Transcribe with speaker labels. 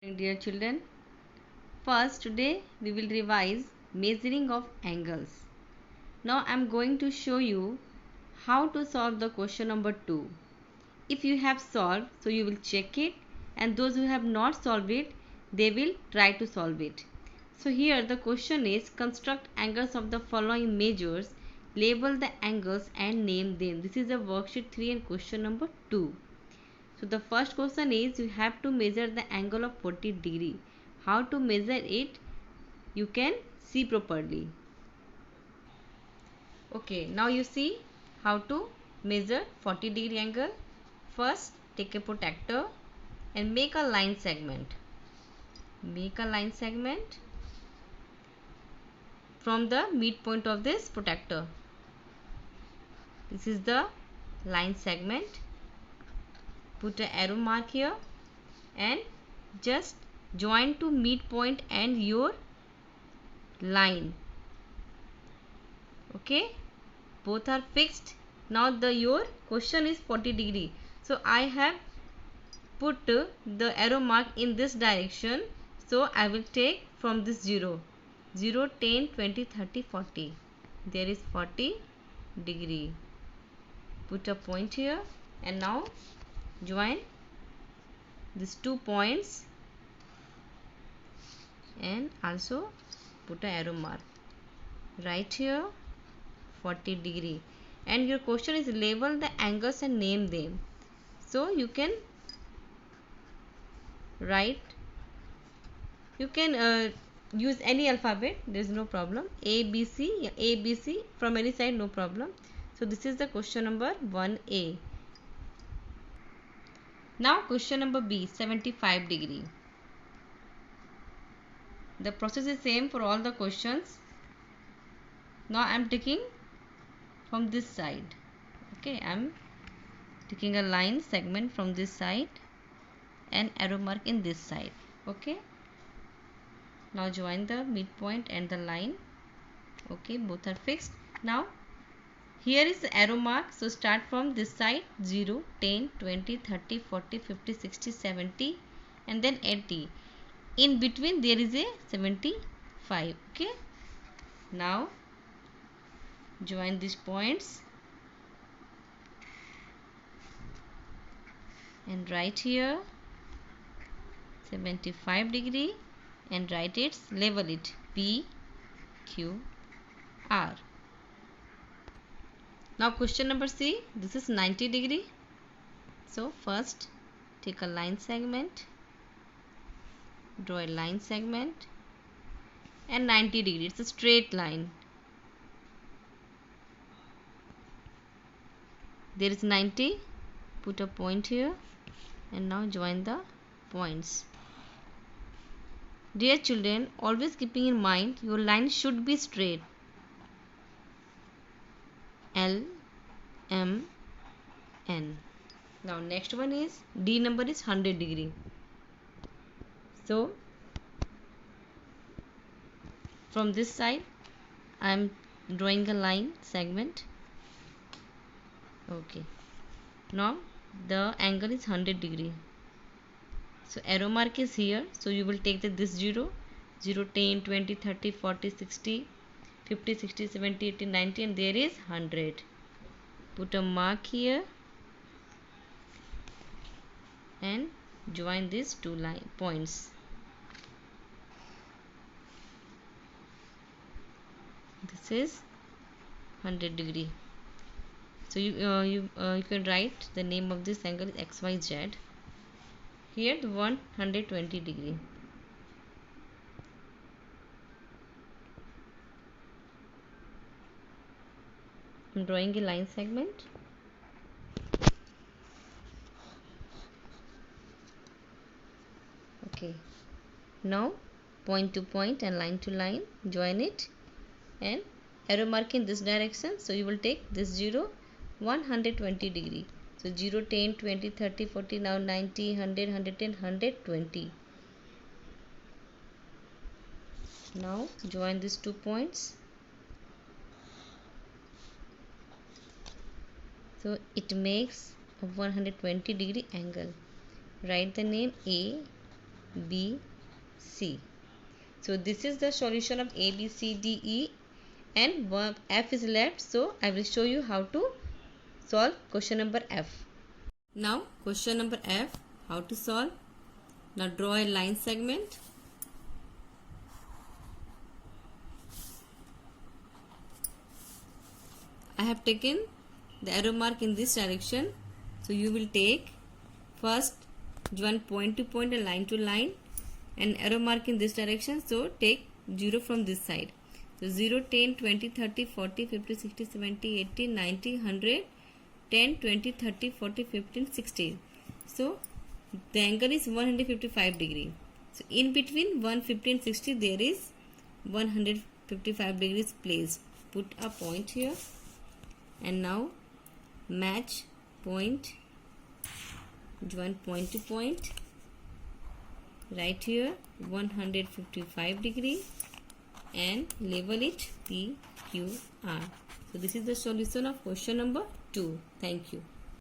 Speaker 1: Dear children, first today we will revise measuring of angles. Now I am going to show you how to solve the question number 2. If you have solved, so you will check it, and those who have not solved it, they will try to solve it. So here the question is, construct angles of the following measures, label the angles and name them. This is a worksheet 3 and question number 2. So the first question is, you have to measure the angle of 40 degree. How to measure it? You can see properly. Okay, now you see how to measure 40 degree angle. First, take a protractor and make a line segment. Make a line segment from the midpoint of this protractor. This is the line segment. Put an arrow mark here and just join to midpoint and your line. Okay, both are fixed. Now your question is 40 degree, so I have put the arrow mark in this direction. So I will take from this 0, 10, 20, 30, 40. There is 40 degree. Put a point here and now join these 2 points and also put an arrow mark right here, 40 degree. And your question is, label the angles and name them. So you can write, you can use any alphabet, there is no problem. A, B, C from any side, no problem. So this is the question number 1A. Now question number B, 75 degree. The process is same for all the questions. Now I am taking from this side. Okay, I am taking a line segment from this side and arrow mark in this side. Okay, now join the midpoint and the line. Okay, both are fixed. Now here is the arrow mark, so start from this side, 0, 10, 20, 30, 40, 50, 60, 70 and then 80. In between there is a 75. Okay, now join these points and write here 75 degree and write its, label it P, Q, R. Now question number C, this is 90 degree. So first take a line segment, draw a line segment and 90 degree, it's a straight line. There is 90, put a point here and now join the points. Dear children, always keeping in mind your line should be straight. L, M, N. Now next one is, D number is 100 degree. So from this side I am drawing a line segment. Okay, now the angle is 100 degree. So arrow mark is here, so you will take this 0, 0, 10, 20, 30, 40, 60, 50, 60, 70, 80, 90 and there is 100. Put a mark here and join these 2 line points. This is 100 degree. So you can write the name of this angle is XYZ. Here the 120 degree. I am drawing a line segment. Okay, now point to point and line to line, join it and arrow mark in this direction. So you will take this 0, 120 degree. So 0, 10, 20, 30, 40, now 90, 100, 110, 120. Now join these 2 points. So it makes a 120 degree angle. Write the name A, B, C. So this is the solution of A, B, C, D, E, and F is left. So I will show you how to solve question number F. Now question number F, how to solve. Now draw a line segment. I have taken the arrow mark in this direction. So you will take first join point to point and line to line and arrow mark in this direction. So take 0 from this side. So 0, 10, 20, 30, 40, 50, 60, 70, 80, 90, 100, 10, 20, 30, 40, 15, 60. So the angle is 155 degree. So in between 150 and 60 there is 155 degrees placed. Put a point here and now match point, join point to point, right here 155 degree and label it P, Q, R. So this is the solution of question number 2. Thank you.